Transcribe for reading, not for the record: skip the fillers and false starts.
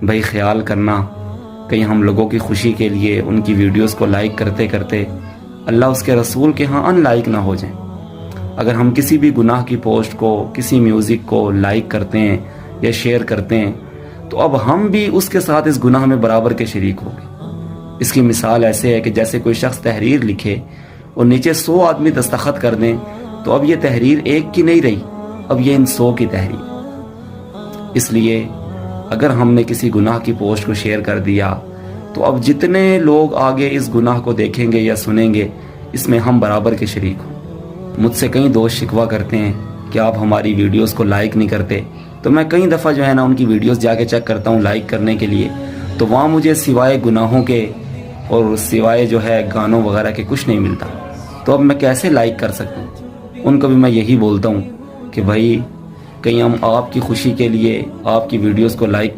بھائی خیال کرنا، کہیں ہم لوگوں کی خوشی کے لیے ان کی ویڈیوز کو لائک کرتے کرتے اللہ اس کے رسول کے ہاں ان لائک نہ ہو جائیں۔ اگر ہم کسی بھی گناہ کی پوسٹ کو، کسی میوزک کو لائک کرتے ہیں یا شیئر کرتے ہیں تو اب ہم بھی اس کے ساتھ اس گناہ میں برابر کے شریک ہو گئے۔ اس کی مثال ایسے ہے کہ جیسے کوئی شخص تحریر لکھے اور نیچے 100 آدمی دستخط کر دیں تو اب یہ تحریر ایک کی نہیں رہی، اب یہ ان 100 کی تحریر۔ اس لیے اگر ہم نے کسی گناہ کی پوسٹ کو شیئر کر دیا تو اب جتنے لوگ آگے اس گناہ کو دیکھیں گے یا سنیں گے، اس میں ہم برابر کے شریک ہوں۔ مجھ سے کئی دوست شکوہ کرتے ہیں کہ آپ ہماری ویڈیوز کو لائک نہیں کرتے، تو میں کئی دفعہ جو ہے نا ان کی ویڈیوز جا کے چیک کرتا ہوں لائک کرنے کے لیے، تو وہاں مجھے سوائے گناہوں کے اور سوائے جو ہے گانوں وغیرہ کے کچھ نہیں ملتا۔ تو اب میں کیسے لائک کر سکتا ہوں؟ ان کو بھی میں یہی بولتا ہوں کہ بھائی کہیں ہم آپ کی خوشی کے لیے آپ کی ویڈیوز کو لائک